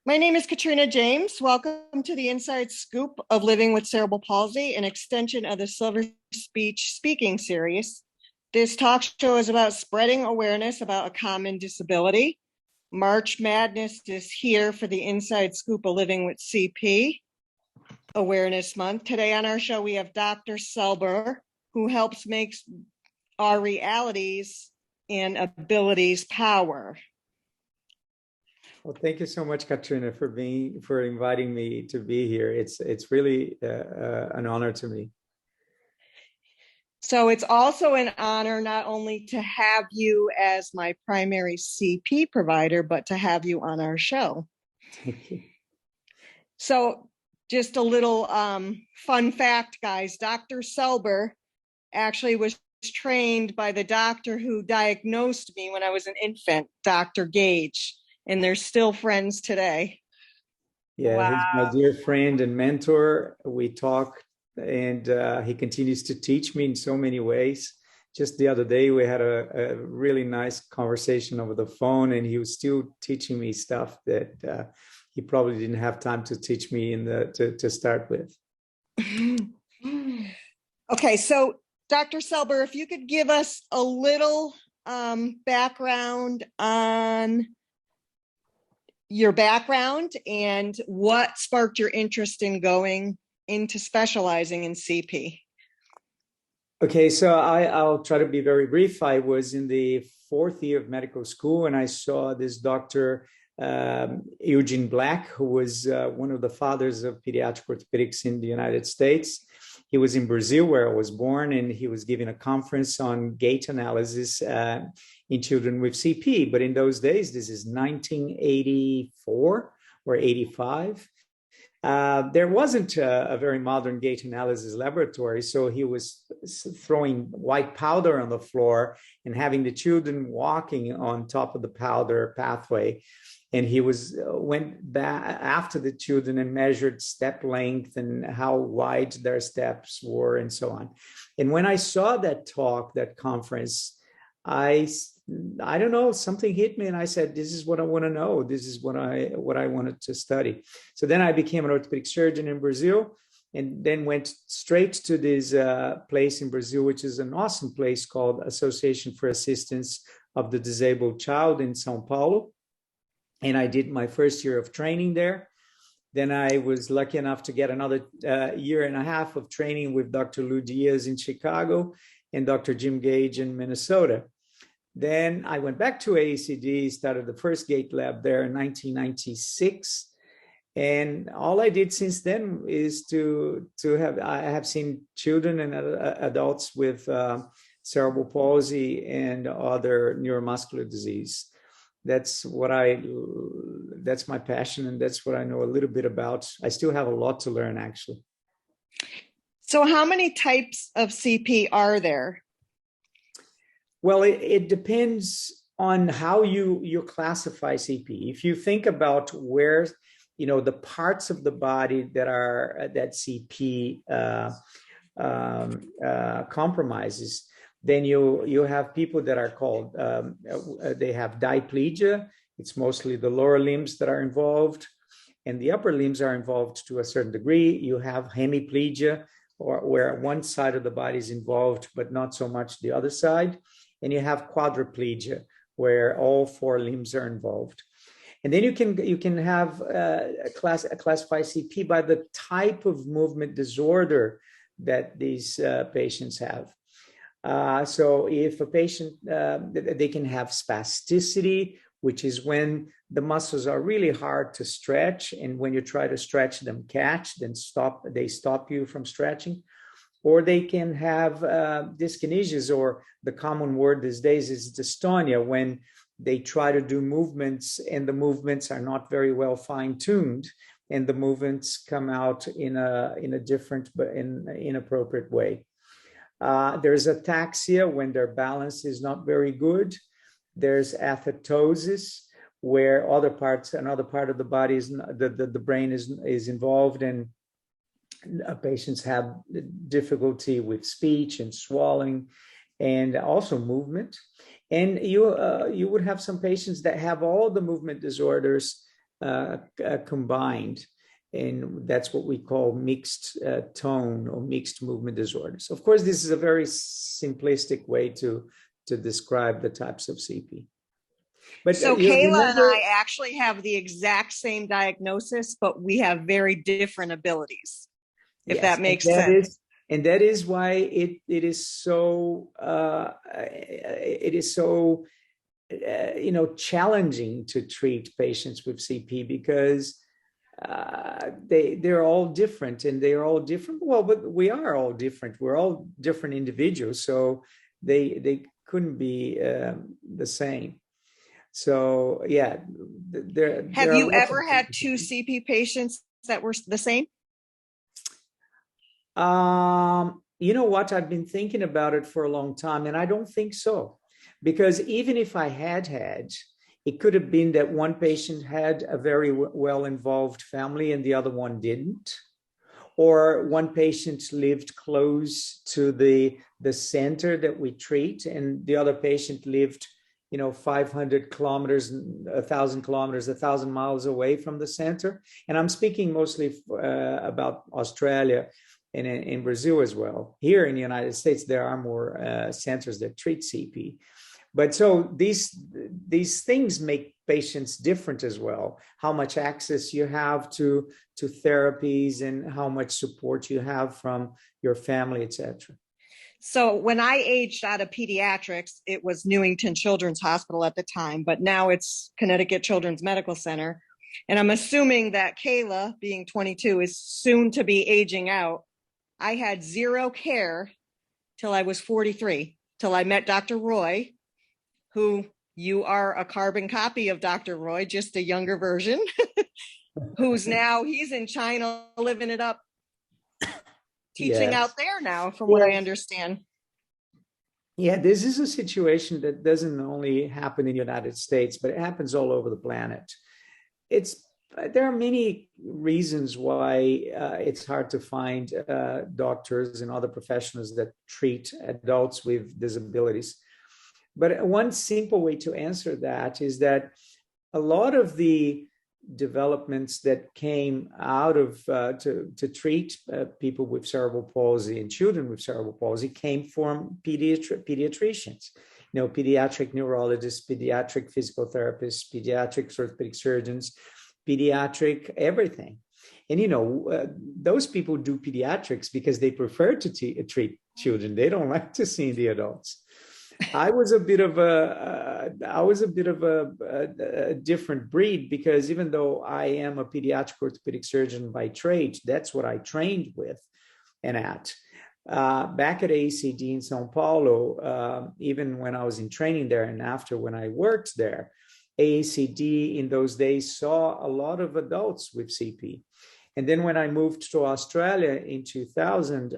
My name is Katrina James. Welcome to the Inside Scoop of Living with Cerebral Palsy, an extension of the Silver Speech speaking series. This talk show is about spreading awareness about a common disability. March Madness is here for the Inside Scoop of Living with CP Awareness Month. Today on our show, we have Dr. Selber, who helps make our realities and abilities power. Well, thank you so much, Katrina, for inviting me to be here. It's really an honor to me. So it's also an honor not only to have you as my primary CP provider, but to have you on our show. Thank you. So just a little fun fact, guys. Dr. Selber actually was trained by the doctor who diagnosed me when I was an infant, Dr. Gage. And they're still friends today. Yeah, wow. He's my dear friend and mentor. We talk, and he continues to teach me in so many ways. Just the other day, we had a really nice conversation over the phone, and he was still teaching me stuff that he probably didn't have time to teach me to start with. Okay, so Dr. Selber, if you could give us a little background on your background and what sparked your interest in going into specializing in CP. Okay, so I'll try to be very brief. I was in the fourth year of medical school, and I saw this Dr. Eugene Black, who was one of the fathers of pediatric orthopedics in the United States. He was in Brazil, where I was born, and he was giving a conference on gait analysis in children with CP. But in those days, this is 1984 or 85. There wasn't a very modern gait analysis laboratory, so he was throwing white powder on the floor and having the children walking on top of the powder pathway. And he went back after the children and measured step length and how wide their steps were and so on. And when I saw that talk, that conference, I don't know, something hit me, and I said, this is what I want to know. This is what I wanted to study. So then I became an orthopedic surgeon in Brazil, and then went straight to this place in Brazil, which is an awesome place called Association for Assistance of the Disabled Child in São Paulo. And I did my first year of training there. Then I was lucky enough to get another year and a half of training with Dr. Lou Diaz in Chicago and Dr. Jim Gage in Minnesota. Then I went back to AACD, started the first gait lab there in 1996. And all I did since then is I have seen children and adults with cerebral palsy and other neuromuscular disease. That's my passion, and that's what I know a little bit about. I still have a lot to learn, actually. So how many types of CP are there? Well, it depends on how you classify CP. If you think about where, the parts of the body that CP compromises, then you have people that are called, they have diplegia. It's mostly the lower limbs that are involved, and the upper limbs are involved to a certain degree. You have hemiplegia, or where one side of the body is involved, but not so much the other side. And you have quadriplegia, where all four limbs are involved. And then you can have classify CP by the type of movement disorder that these patients have. So if a patient, they can have spasticity, which is when the muscles are really hard to stretch, and when you try to stretch them, then they stop you from stretching. Or they can have dyskinesias, or the common word these days is dystonia, when they try to do movements and the movements are not very well fine-tuned, and the movements come out in a different but inappropriate way. There's ataxia, when their balance is not very good. There's athetosis, where another part of the body the brain is involved, and patients have difficulty with speech and swallowing, and also movement. And you would have some patients that have all the movement disorders combined. And that's what we call mixed tone or mixed movement disorders. Of course, this is a very simplistic way to describe the types of CP. But So you Kayla and remember, I actually have the exact same diagnosis, but we have very different abilities, if yes, that makes sense. that is why it is so challenging to treat patients with CP, because they're all different, and they're all different. Well, but we are all different. We're all different individuals, so they couldn't be the same. So yeah, Have there are you lots of ever had two CP patients that were the same? You know what? I've been thinking about it for a long time, and I don't think so. Because even if I had, it could have been that one patient had a very well involved family and the other one didn't. Or one patient lived close to the center that we treat, and the other patient lived 500 kilometers, 1,000 kilometers, 1,000 miles away from the center. And I'm speaking mostly about Australia and in Brazil as well. Here in the United States, there are more centers that treat CP. But so these things make patients different as well. How much access you have to therapies, and how much support you have from your family, etc. So when I aged out of pediatrics, it was Newington Children's Hospital at the time, but now it's Connecticut Children's Medical Center. And I'm assuming that Kayla, being 22, is soon to be aging out. I had zero care till I was 43, till I met Dr. Roy, who you are a carbon copy of Dr. Roy, just a younger version, he's in China living it up, teaching Yes. out there now, from what I understand. Yeah, this is a situation that doesn't only happen in the United States, but it happens all over the planet. There are many reasons why it's hard to find doctors and other professionals that treat adults with disabilities. But one simple way to answer that is that a lot of the developments that came out of to treat people with cerebral palsy and children with cerebral palsy came from pediatricians, pediatric neurologists, pediatric physical therapists, pediatric orthopedic surgeons, pediatric everything. And those people do pediatrics because they prefer to treat children. They don't like to see the adults. I was a bit of a different breed, because even though I am a pediatric orthopedic surgeon by trade, that's what I trained with and at. Back at AECD in Sao Paulo, even when I was in training there and after when I worked there, AECD in those days saw a lot of adults with CP. And then when I moved to Australia in 2000,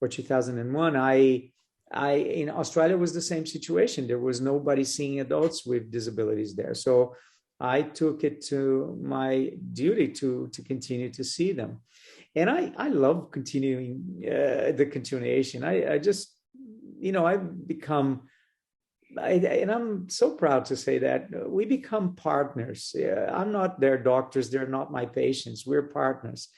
2001, in Australia was the same situation. There was nobody seeing adults with disabilities there. So I took it to my duty to continue to see them. And I love continuing the continuation. I just, I've become, and I'm so proud to say that we become partners. I'm not their doctors. They're not my patients. We're partners.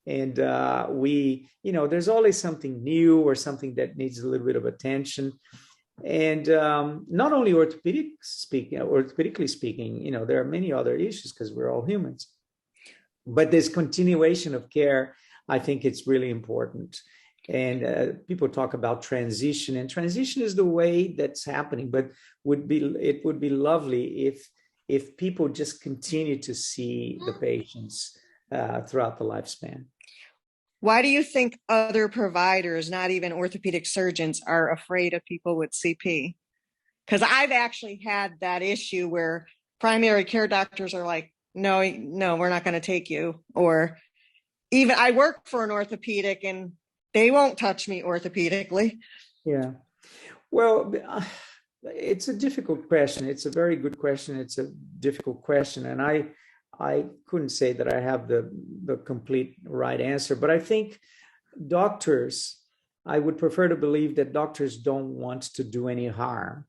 And there's always something new or something that needs a little bit of attention. And not only orthopedically speaking, there are many other issues because we're all humans. But this continuation of care, I think it's really important. And people talk about transition, and transition is the way that's happening. But it would be lovely if people just continue to see the patients throughout the lifespan. Why do you think other providers, not even orthopedic surgeons, are afraid of people with CP? Because I've actually had that issue where primary care doctors are like, no, we're not going to take you. Or even I work for an orthopedic and they won't touch me orthopedically. Yeah. Well, it's a difficult question. It's a very good question. It's a difficult question. And I couldn't say that I have the complete right answer, but I think I would prefer to believe that doctors don't want to do any harm.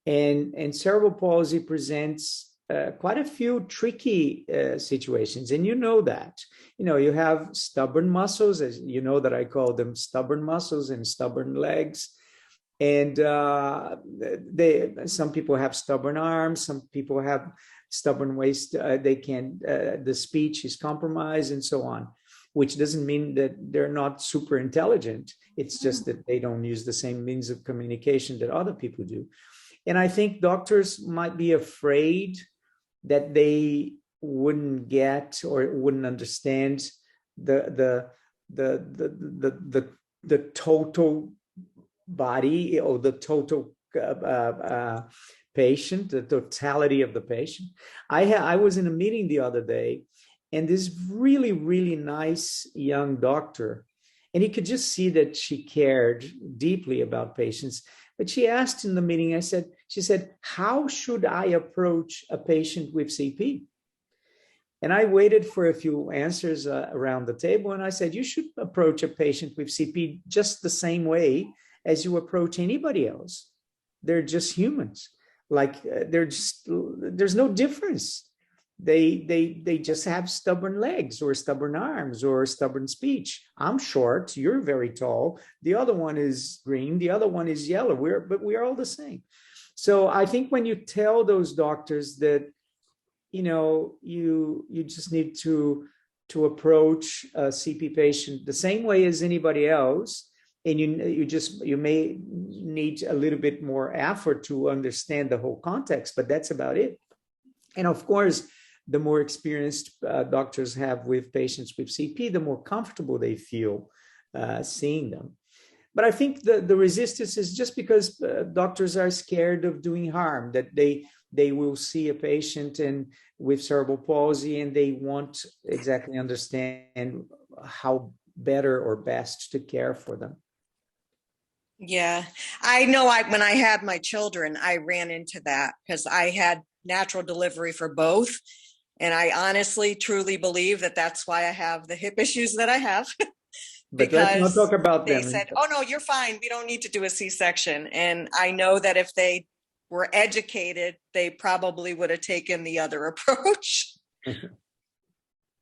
And cerebral palsy presents quite a few tricky situations, and you know that. You have stubborn muscles, as you know that I call them stubborn muscles and stubborn legs. And some people have stubborn arms, some people have stubborn waist. The speech is compromised and so on, which doesn't mean that they're not super intelligent. It's just that they don't use the same means of communication that other people do. And I think doctors might be afraid that they wouldn't get or wouldn't understand the total body, or the total patient, the totality of the patient. I was in a meeting the other day, and this really, really nice young doctor, and you could just see that she cared deeply about patients. But she asked in the meeting, she said, how should I approach a patient with CP? And I waited for a few answers around the table. And I said, you should approach a patient with CP just the same way as you approach anybody else. They're just humans. There's no difference. They just have stubborn legs or stubborn arms or stubborn speech. I'm short, you're very tall. The other one is green, the other one is yellow. But we're all the same. So I think when you tell those doctors that, you just need to approach a CP patient the same way as anybody else, and you may need a little bit more effort to understand the whole context, but that's about it. And of course, the more experienced doctors have with patients with CP, the more comfortable they feel seeing them. But I think the resistance is just because doctors are scared of doing harm, that they will see a patient with cerebral palsy and they won't exactly understand how better or best to care for them. Yeah, I know when I had my children, I ran into that because I had natural delivery for both. And I honestly, truly believe that that's why I have the hip issues that I have. But let's not talk about them. They said, oh, no, you're fine. We don't need to do a C-section. And I know that if they were educated, they probably would have taken the other approach.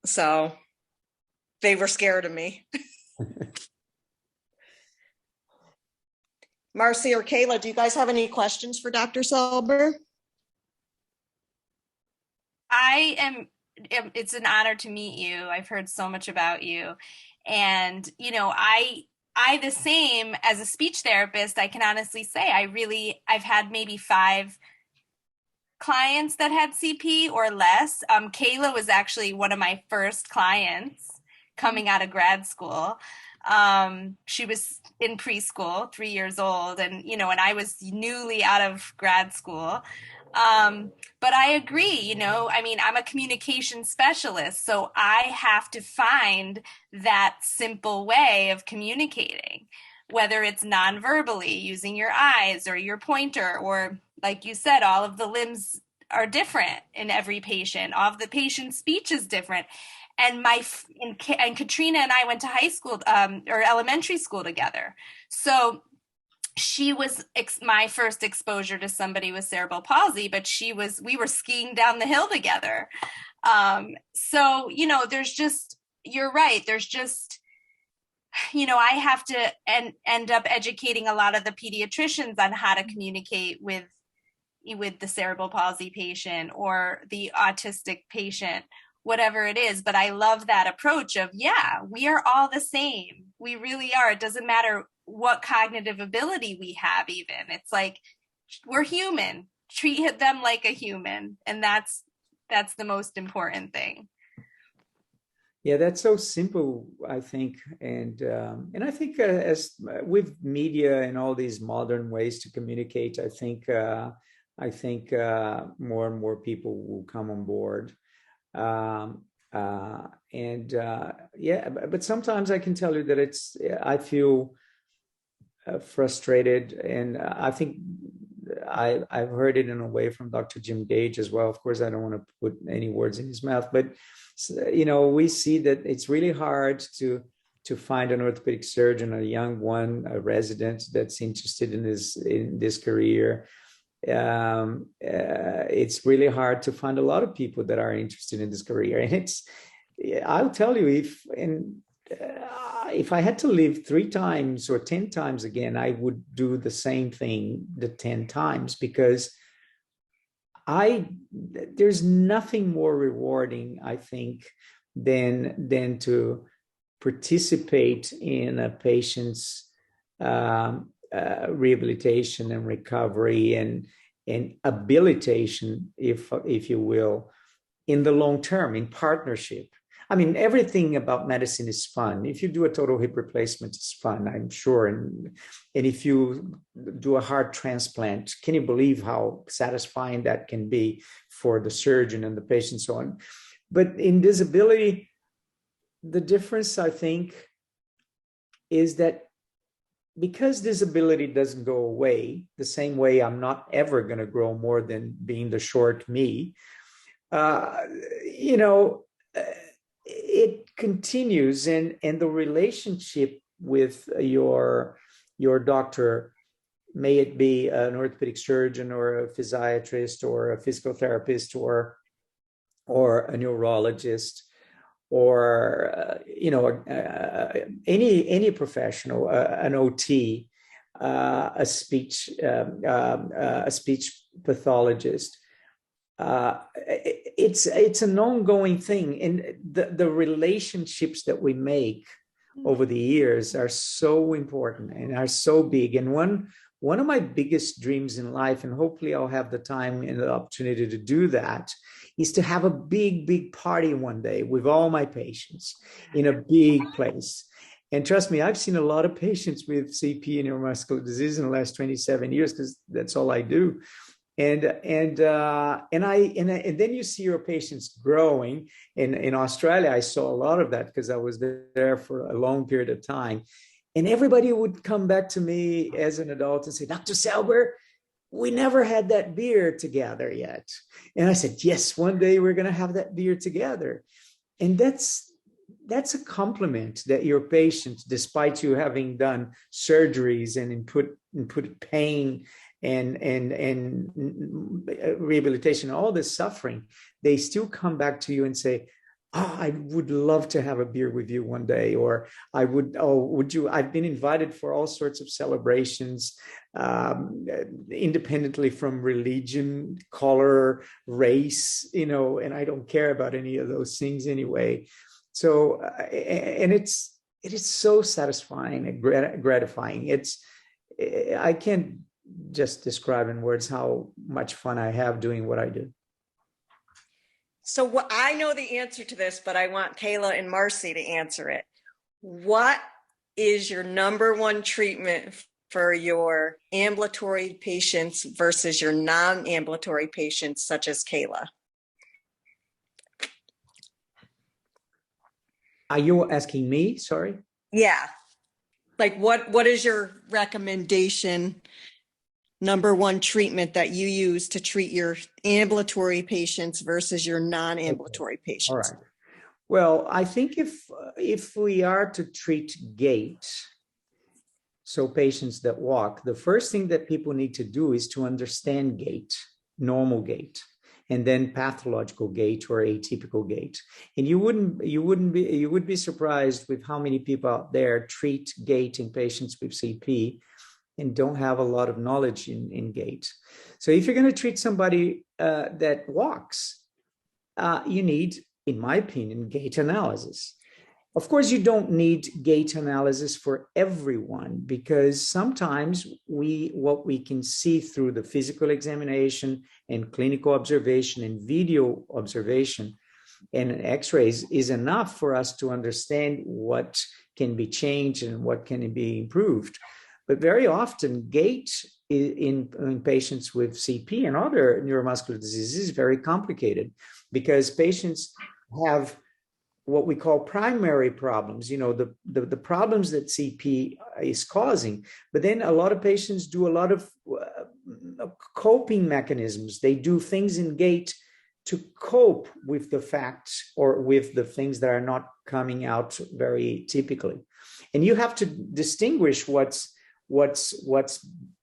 So they were scared of me. Marcy or Kayla, do you guys have any questions for Dr. Selber? It's an honor to meet you. I've heard so much about you. And, I the same as a speech therapist, I can honestly say I've had maybe 5 clients that had CP or less. Kayla was actually one of my first clients coming out of grad school. She was in preschool, 3 years old, and I was newly out of grad school. But I agree, I'm a communication specialist, so I have to find that simple way of communicating, whether it's non-verbally, using your eyes or your pointer, or like you said, all of the limbs are different in every patient. All of the patient's speech is different. And Katrina and I went to high school or elementary school together. So she was my first exposure to somebody with cerebral palsy, but we were skiing down the hill together. So, you're right. There's just, I have to end up educating a lot of the pediatricians on how to communicate with the cerebral palsy patient or the autistic patient, whatever it is. But I love that approach of, yeah, we are all the same. We really are. It doesn't matter what cognitive ability we have even. It's like, we're human. Treat them like a human. And that's the most important thing. Yeah, that's so simple, I think. And I think as with media and all these modern ways to communicate, I think more and more people will come on board. But sometimes I can tell you that I feel frustrated, and I think I've heard it in a way from Dr. Jim Gage as well. Of course, I don't want to put any words in his mouth, but we see that it's really hard to find an orthopedic surgeon, a young one, a resident that's interested in this career. it's really hard to find a lot of people that are interested in this career. And I'll tell you, if I had to live 3 times or 10 times again, I would do the same thing the 10 times, because there's nothing more rewarding, I think, than to participate in a patient's rehabilitation and recovery and habilitation, if you will, in the long term, in partnership. I mean, everything about medicine is fun. If you do a total hip replacement, it's fun, I'm sure. And if you do a heart transplant, can you believe how satisfying that can be for the surgeon and the patient and so on? But in disability, the difference, I think, is that because disability doesn't go away, the same way I'm not ever going to grow more than being the short me, it continues, and the relationship with your doctor, may it be an orthopedic surgeon or a physiatrist or a physical therapist or a neurologist, or any professional, an OT, a speech pathologist. It's an ongoing thing, and the relationships that we make over the years are so important and are so big. And one of my biggest dreams in life, and hopefully I'll have the time and the opportunity to do that, is to have a big party one day with all my patients in a big place. And trust me, I've seen a lot of patients with CP and neuromuscular disease in the last 27 years, because that's all I do. And then you see your patients growing. In Australia, I saw a lot of that because I was there for a long period of time. And everybody would come back to me as an adult and say, Dr. Selber, we never had that beer together yet. And I said, yes, one day we're going to have that beer together. And that's a compliment that your patients, despite you having done surgeries and input pain and rehabilitation, all this suffering, they still come back to you and say, oh, I would love to have a beer with you one day. Or would you? I've been invited for all sorts of celebrations, independently from religion, color, race, and I don't care about any of those things anyway. So, and it is so satisfying and gratifying. I can't just describe in words how much fun I have doing what I do. So I know the answer to this, but I want Kayla and Marcy to answer it. What is your number one treatment for your ambulatory patients versus your non-ambulatory patients, such as Kayla? Are you asking me? Sorry. Yeah. Like what is your recommendation, number one treatment that you use to treat your ambulatory patients versus your non-ambulatory patients? All right. Well, I think if we are to treat gait, so patients that walk, the first thing that people need to do is to understand gait, normal gait, and then pathological gait or atypical gait. And you would be surprised with how many people out there treat gait in patients with CP and don't have a lot of knowledge in gait. So if you're going to treat somebody that walks, you need, in my opinion, gait analysis. Of course, you don't need gait analysis for everyone, because sometimes what we can see through the physical examination and clinical observation and video observation and x-rays is enough for us to understand what can be changed and what can be improved. But very often, gait in patients with CP and other neuromuscular diseases is very complicated, because patients have what we call primary problems, the problems that CP is causing. But then a lot of patients do a lot of coping mechanisms. They do things in gait to cope with the facts or with the things that are not coming out very typically. And you have to distinguish what's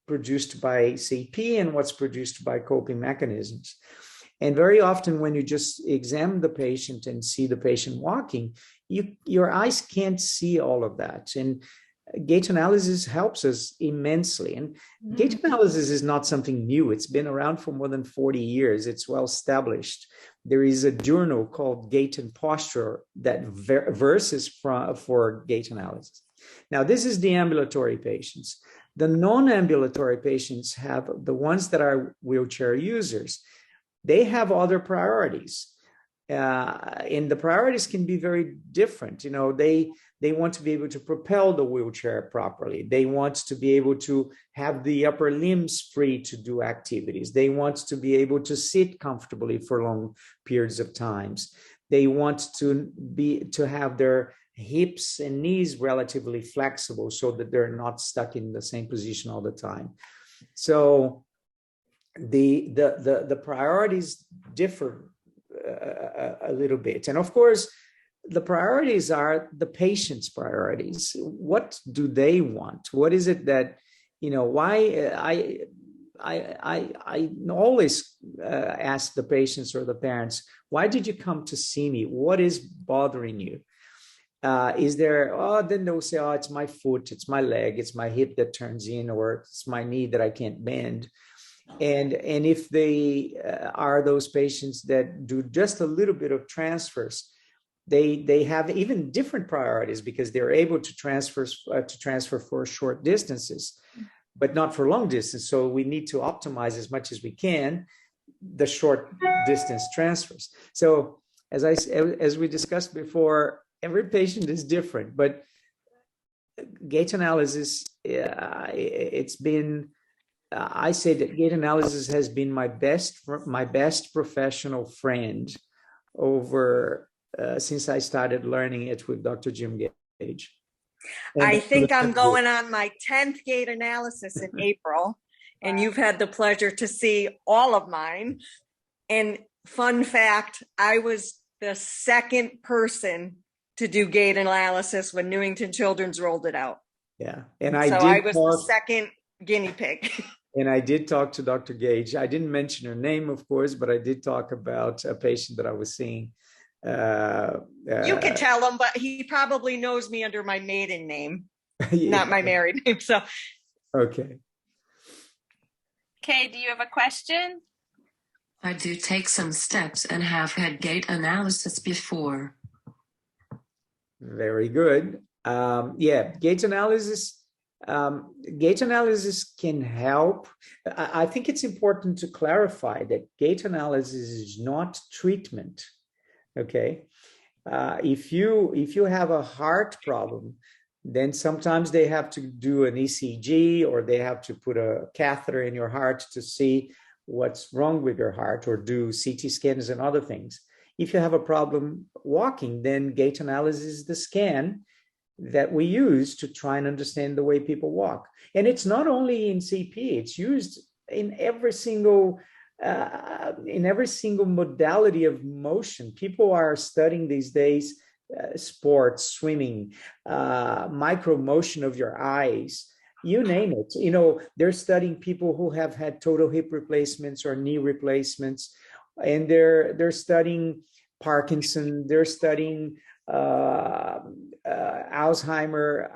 produced by CP and what's produced by coping mechanisms. And very often when you just examine the patient and see the patient walking, your eyes can't see all of that. And gait analysis helps us immensely. And gait analysis is not something new. It's been around for more than 40 years. It's well established. There is a journal called Gait and Posture that verses for gait analysis. Now, this is the ambulatory patients. The non-ambulatory patients have the ones that are wheelchair users. They have other priorities. And the priorities can be very different. You know, they want to be able to propel the wheelchair properly. They want to be able to have the upper limbs free to do activities. They want to be able to sit comfortably for long periods of times. They want to have their hips and knees relatively flexible so that they're not stuck in the same position all the time. So the priorities differ a little bit. And of course, the priorities are the patient's priorities. What do they want? What is it that, you know, why I always ask the patients or the parents, why did you come to see me? What is bothering you? Then they'll say, oh, it's my foot, it's my leg, it's my hip that turns in, or it's my knee that I can't bend. And if they are those patients that do just a little bit of transfers, they have even different priorities because they're able to transfer for short distances, but not for long distance. So we need to optimize as much as we can the short distance transfers. So as we discussed before, every patient is different, but gait analysis, it's been. I say that gait analysis has been my best professional friend over since I started learning it with Dr. Jim Gage. And I think I'm going on my 10th gait analysis in April, and you've had the pleasure to see all of mine. And fun fact, I was the second person to do gait analysis when Newington Children's rolled it out. Yeah, and I was the second guinea pig. And I did talk to Dr. Gage. I didn't mention her name, of course, but I did talk about a patient that I was seeing. You can tell him, but he probably knows me under my maiden name, yeah. Not my married name. So, okay. Okay, do you have a question? I do take some steps and have had gait analysis before. Very good. Gait analysis. Gait analysis can help. I think it's important to clarify that gait analysis is not treatment. Okay, if you have a heart problem, then sometimes they have to do an ECG or they have to put a catheter in your heart to see what's wrong with your heart, or do CT scans and other things. If you have a problem walking, then gait analysis is the scan that we use to try and understand the way people walk. And it's not only in CP, it's used in every single modality of motion. People are studying these days sports, swimming, micro motion of your eyes, you name it. You know, they're studying people who have had total hip replacements or knee replacements, and they're studying Parkinson, they're studying Alzheimer.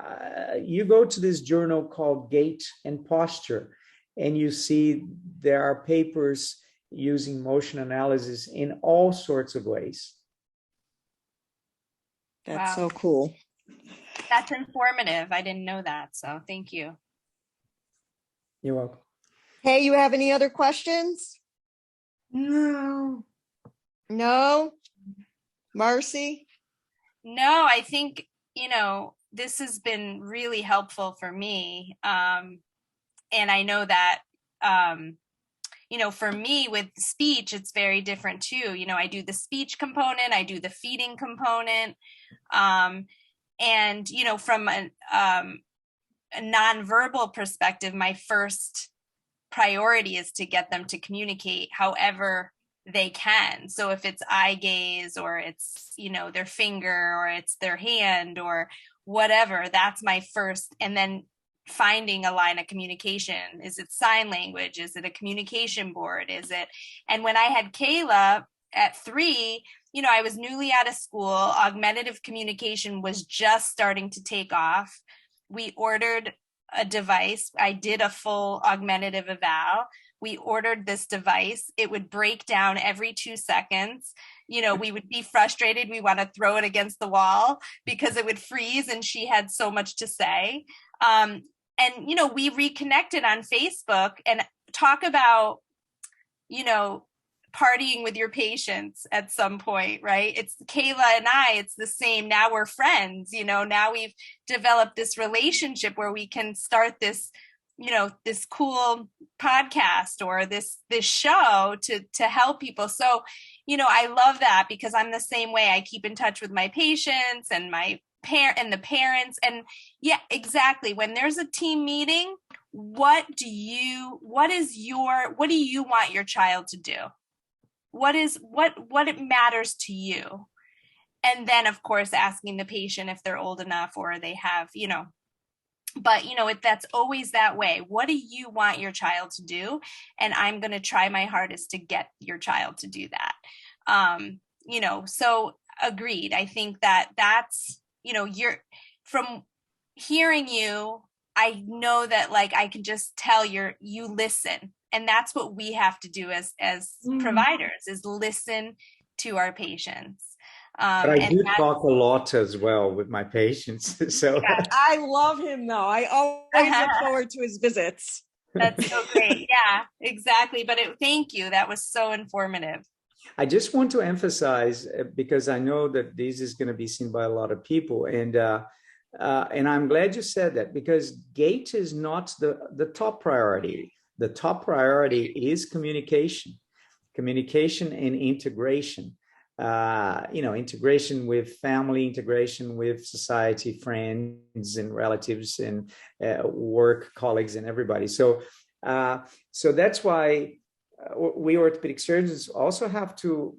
You go to this journal called Gait and Posture, and you see there are papers using motion analysis in all sorts of ways. That's so cool. That's informative. I didn't know that, so thank you. You're welcome. Hey, you have any other questions? No. No? Marcy? No, I think, this has been really helpful for me. And I know that, for me with speech, it's very different too. I do the speech component, I do the feeding component. And, from a nonverbal perspective, my first priority is to get them to communicate however they can. So if it's eye gaze, or it's, their finger, or it's their hand, or whatever, that's my first. And then finding a line of communication. Is it sign language? Is it a communication board? And when I had Kayla at 3, I was newly out of school. Augmentative communication was just starting to take off. We ordered a device. I did a full augmentative eval. We ordered this device. It would break down every 2 seconds. We would be frustrated. We want to throw it against the wall because it would freeze, and she had so much to say. And we reconnected on Facebook and talk about, partying with your patients at some point, right? It's Kayla and I, it's the same. Now we're friends, now we've developed this relationship where we can start this, this cool podcast or this show to help people. So, I love that because I'm the same way. I keep in touch with my patients and my the parents. And yeah, exactly. When there's a team meeting, what do you want your child to do? What it matters to you? And then of course, asking the patient if they're old enough or they have, but that's always that way. What do you want your child to do? And I'm going to try my hardest to get your child to do that. So agreed. I think that's, you're from hearing you, I know that like, I can just tell you listen. And that's what we have to do as providers is listen to our patients. But I do talk a lot as well with my patients. So yeah, I love him though. I always look forward to his visits. That's so great. Yeah, exactly. But thank you. That was so informative. I just want to emphasize, because I know that this is going to be seen by a lot of people, and I'm glad you said that, because gait is not the top priority. The top priority is communication and integration. Integration with family, integration with society, friends and relatives, and work colleagues and everybody. So that's why we orthopedic surgeons also have to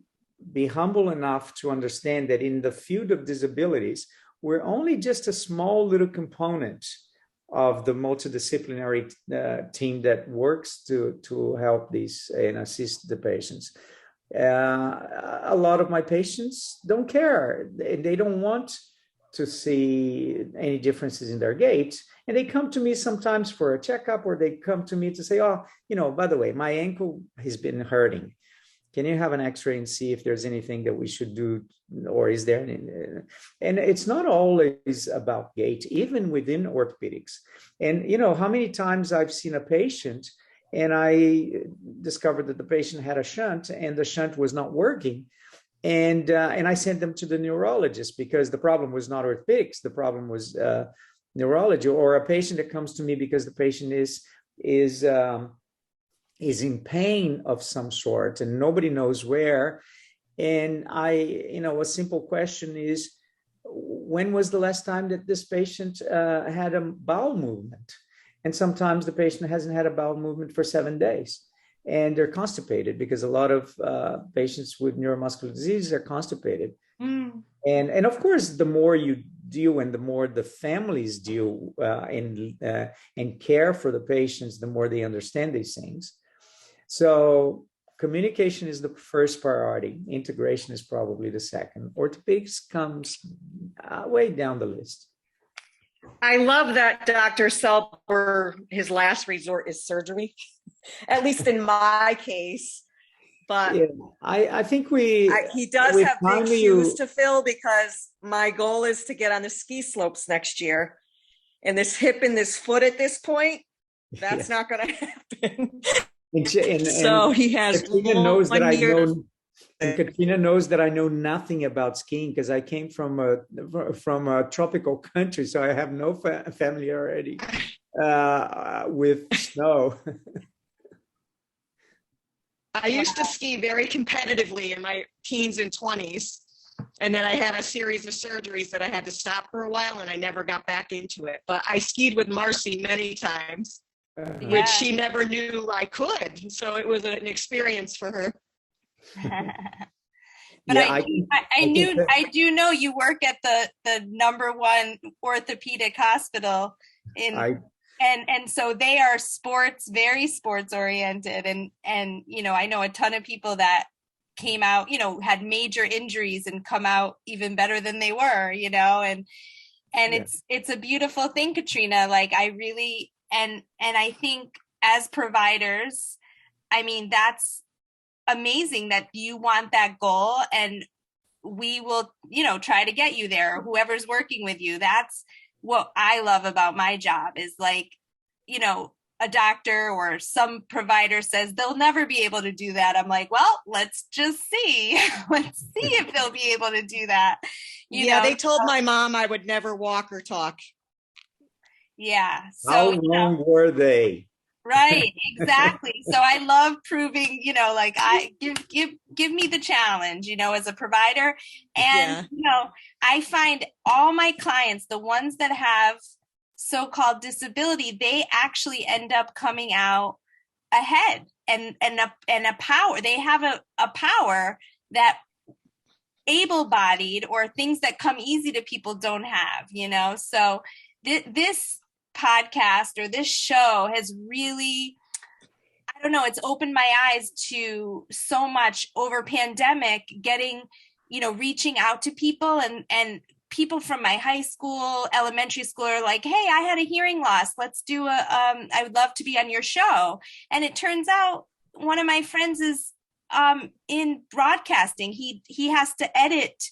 be humble enough to understand that in the field of disabilities, we're only just a small little component of the multidisciplinary team that works to help these and assist the patients. A lot of my patients don't care. They don't want to see any differences in their gait. And they come to me sometimes for a checkup, or they come to me to say, oh, by the way, my ankle has been hurting. Can you have an x-ray and see if there's anything that we should do, or is there any? And it's not always about gait, even within orthopedics. And how many times I've seen a patient and I discovered that the patient had a shunt and the shunt was not working. And I sent them to the neurologist because the problem was not orthopedics. The problem was neurology. Or a patient that comes to me because the patient is in pain of some sort and nobody knows where. And a simple question is, when was the last time that this patient had a bowel movement? And sometimes the patient hasn't had a bowel movement for 7 days. And they're constipated, because a lot of patients with neuromuscular disease are constipated. And of course, the more you deal and the more the families deal and care for the patients, the more they understand these things. So communication is the first priority. Integration is probably the second. Orthopedics comes way down the list. I love that Dr. Selber, his last resort is surgery, at least in my case. But yeah, I think he does have big shoes to fill, because my goal is to get on the ski slopes next year. And this hip and this foot at this point, that's not going to happen. So he has Katrina knows that I know. And Katrina knows that I know nothing about skiing, because I came from a tropical country, so I have no familiarity with snow. I used to ski very competitively in my teens and 20s, and then I had a series of surgeries that I had to stop for a while, and I never got back into it. But I skied with Marcy many times, which she never knew I could. So it was an experience for her. But I do know you work at the #1 orthopedic hospital in And so they are very sports oriented, and I know a ton of people that came out, had major injuries and come out even better than they were, and Yeah. it's a beautiful thing, Katrina. Like, I really, and I think as providers, I mean, that's amazing that you want that goal, and we will, try to get you there, whoever's working with you. That's what I love about my job, is like, a doctor or some provider says they'll never be able to do that. I'm like, well, let's just see. Let's see if they'll be able to do that. They told my mom I would never walk or talk. Yeah. So How wrong were they? Right, exactly. So I love proving, like, I give me the challenge, as a provider. And, I find all my clients, the ones that have so-called disability, they actually end up coming out ahead, and a power. They have a power that able-bodied or things that come easy to people don't have, So this podcast or this show has really, I don't know, it's opened my eyes to so much over pandemic, getting, reaching out to people, and people from my high school, elementary school are like, hey, I had a hearing loss. Let's do I would love to be on your show. And it turns out one of my friends is in broadcasting. He has to edit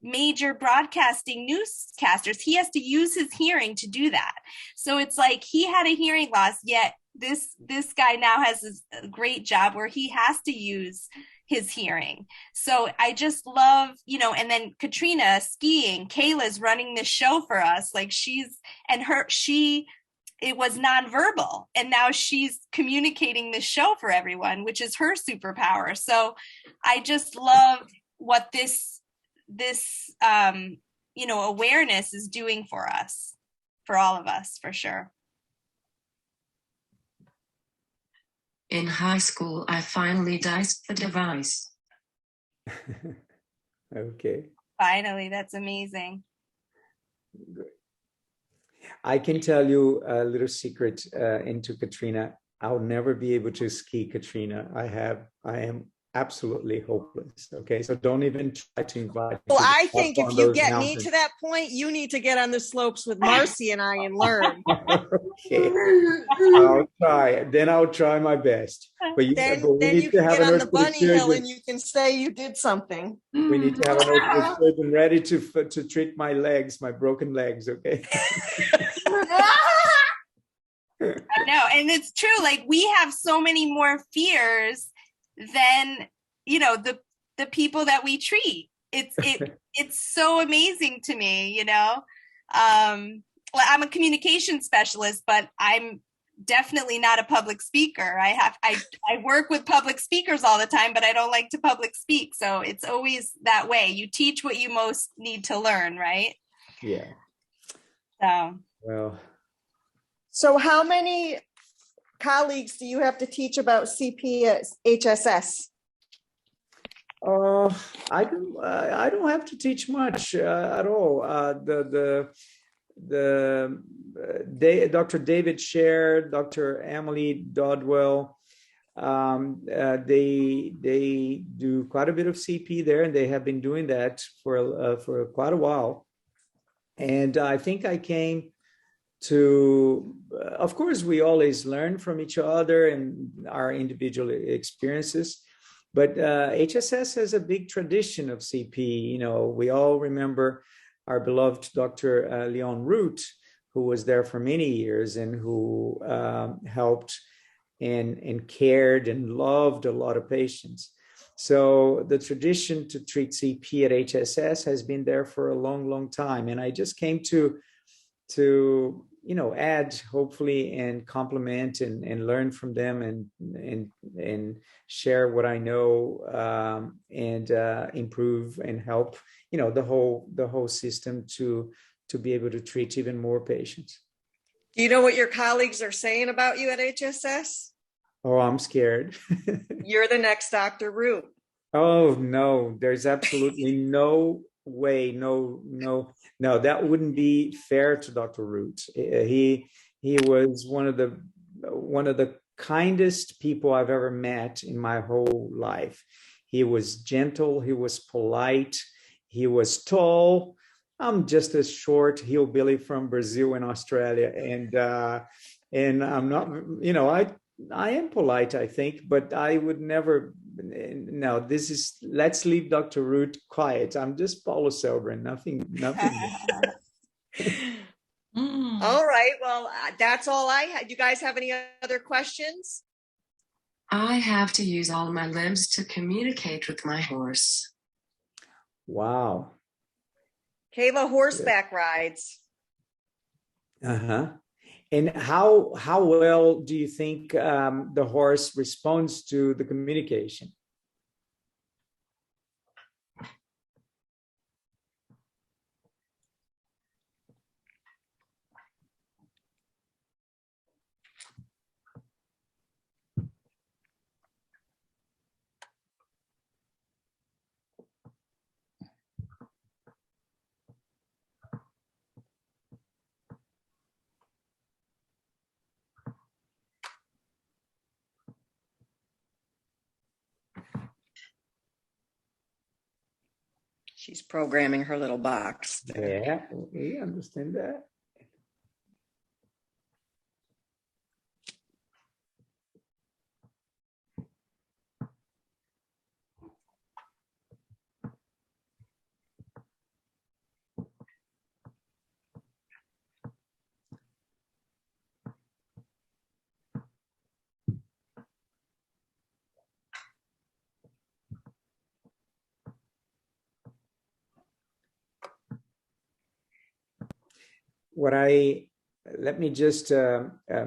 major broadcasting newscasters. He has to use his hearing to do that. So it's like he had a hearing loss, yet this guy now has a great job where he has to use his hearing. So I just love, and then Katrina skiing, Kayla's running this show for us. Like, it was nonverbal, and now she's communicating this show for everyone, which is her superpower. So I just love what this awareness is doing for us, for all of us, for sure. In high school, I finally diced the device. Okay. Finally, that's amazing. I can tell you a little secret into Katrina. I'll never be able to ski, Katrina. I am absolutely hopeless. Okay, so don't even try to invite me. Well, to I think if you get mountains. me to that point, you need to get on the slopes with Marcy and I and learn. Okay, I'll try. Then I'll try my best. But Then you can get on the bunny hill and you can say you did something. We need to have an orthopedic surgeon ready to treat my legs, my broken legs. Okay. No, and it's true. Like, we have so many more fears than, the people that we treat. It's so amazing to me, I'm a communication specialist, but I'm definitely not a public speaker. I work with public speakers all the time, but I don't like to public speak. So it's always that way. You teach what you most need to learn, right? Yeah. So. Well. So how many colleagues do you have to teach about CPHSS? I don't have to teach much at all. Dr. David Scher, Dr. Emily Dodwell, they do quite a bit of CP there, and they have been doing that for quite a while. And I think I came to, of course, we always learn from each other and our individual experiences. But HSS has a big tradition of CP. We all remember our beloved Dr. Leon Root, who was there for many years and who helped and cared and loved a lot of patients. So the tradition to treat CP at HSS has been there for a long, long time. And I just came to add, hopefully, and complement and learn from them and share what I know and improve and help, the whole system to be able to treat even more patients. Do you know what your colleagues are saying about you at HSS? Oh, I'm scared. You're the next Dr. Root. Oh, no, there's absolutely no way. No, that wouldn't be fair to Dr. Root. He He was one of the kindest people I've ever met in my whole life. He was gentle, he was polite, he was tall. I'm just a short hillbilly from Brazil and Australia, and I'm not, I am polite, I think, but I would never. No, let's leave Dr. Root quiet. I'm just Paulo Selber, nothing. All right. Well, that's all I had. You guys have any other questions? I have to use all my limbs to communicate with my horse. Wow. Kayla, horseback rides. Uh-huh. And how well do you think the horse responds to the communication? She's programming her little box. Yeah, we understand that. Let me just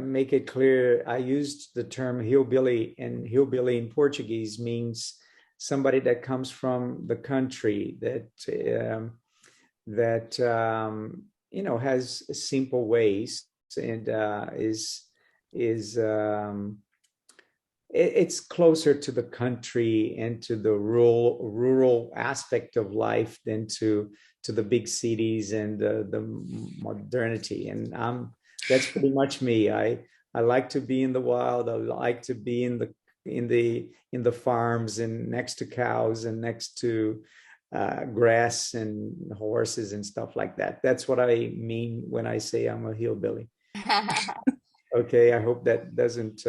make it clear. I used the term hillbilly, and hillbilly in Portuguese means somebody that comes from the country that has simple ways and it's closer to the country and to the rural aspect of life than to the big cities and the modernity. And that's pretty much me. I like to be in the wild. I like to be in the farms and next to cows and next to grass and horses and stuff like that. That's what I mean when I say I'm a hillbilly. Okay, I hope that doesn't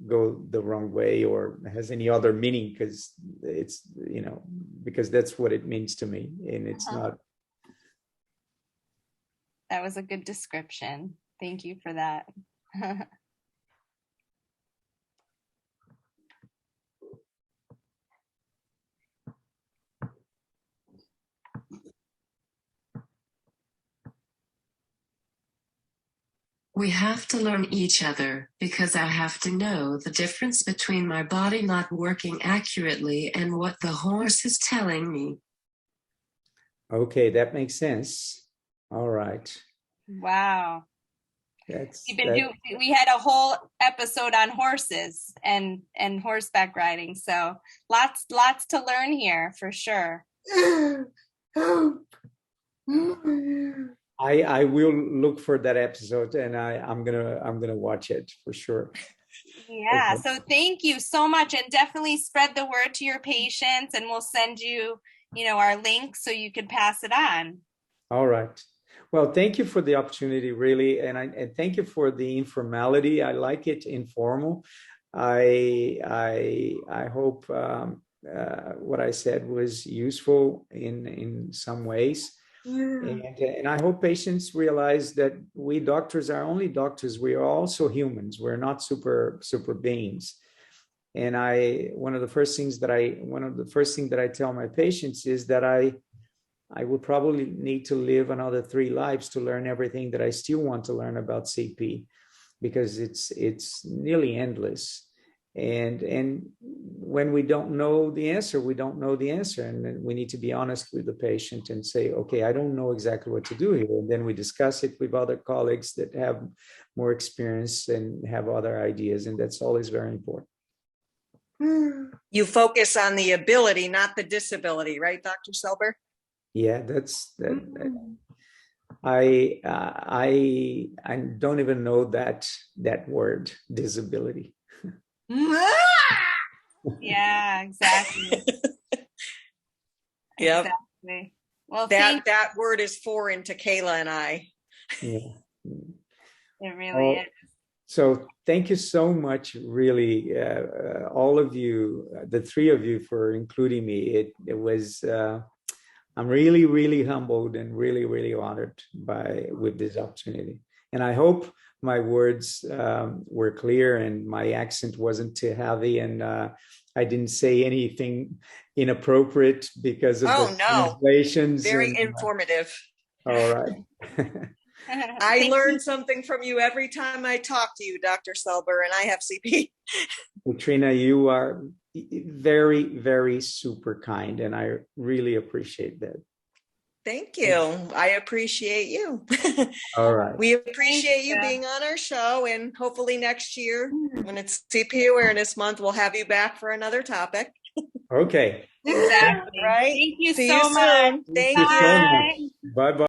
go the wrong way or has any other meaning, because it's, because that's what it means to me, and it's not. That was a good description. Thank you for that. We have to learn each other because I have to know the difference between my body not working accurately and what the horse is telling me. Okay, that makes sense. All right. Wow. We had a whole episode on horses and horseback riding, so lots to learn here for sure. I will look for that episode, and I'm gonna watch it for sure. Yeah. Okay. So thank you so much, and definitely spread the word to your patients, and we'll send you, our link so you can pass it on. All right. Well, thank you for the opportunity, really, and thank you for the informality. I like it informal. I hope what I said was useful in some ways. And I hope patients realize that we doctors are only doctors. We are also humans. We're not super beings. And one of the first things that I tell my patients is that I will probably need to live another 3 lives to learn everything that I still want to learn about CP, because it's nearly endless. And when we don't know the answer, we don't know the answer. And we need to be honest with the patient and say, okay, I don't know exactly what to do here. And then we discuss it with other colleagues that have more experience and have other ideas. And that's always very important. You focus on the ability, not the disability, right, Dr. Selber? Yeah, I don't even know that word, disability. Yeah, exactly. Yep. Exactly. Well, That word is foreign to Kayla and I. Yeah. it really is. So thank you so much, really, all of you, the three of you, for including me. It was. I'm really, really humbled and really, really honored with this opportunity. And I hope my words were clear and my accent wasn't too heavy, and I didn't say anything inappropriate because of the translations. Very informative. All right. I learn something from you every time I talk to you, Dr. Selber, and I have CP. Katrina, you are very, very super kind, and I really appreciate that. Thank you. I appreciate you. All right. We appreciate you being on our show, and hopefully next year, when it's CP Awareness Month, we'll have you back for another topic. Okay. Exactly. Right? Thank you See so you much. soon. Thank you you. so much. Bye-bye.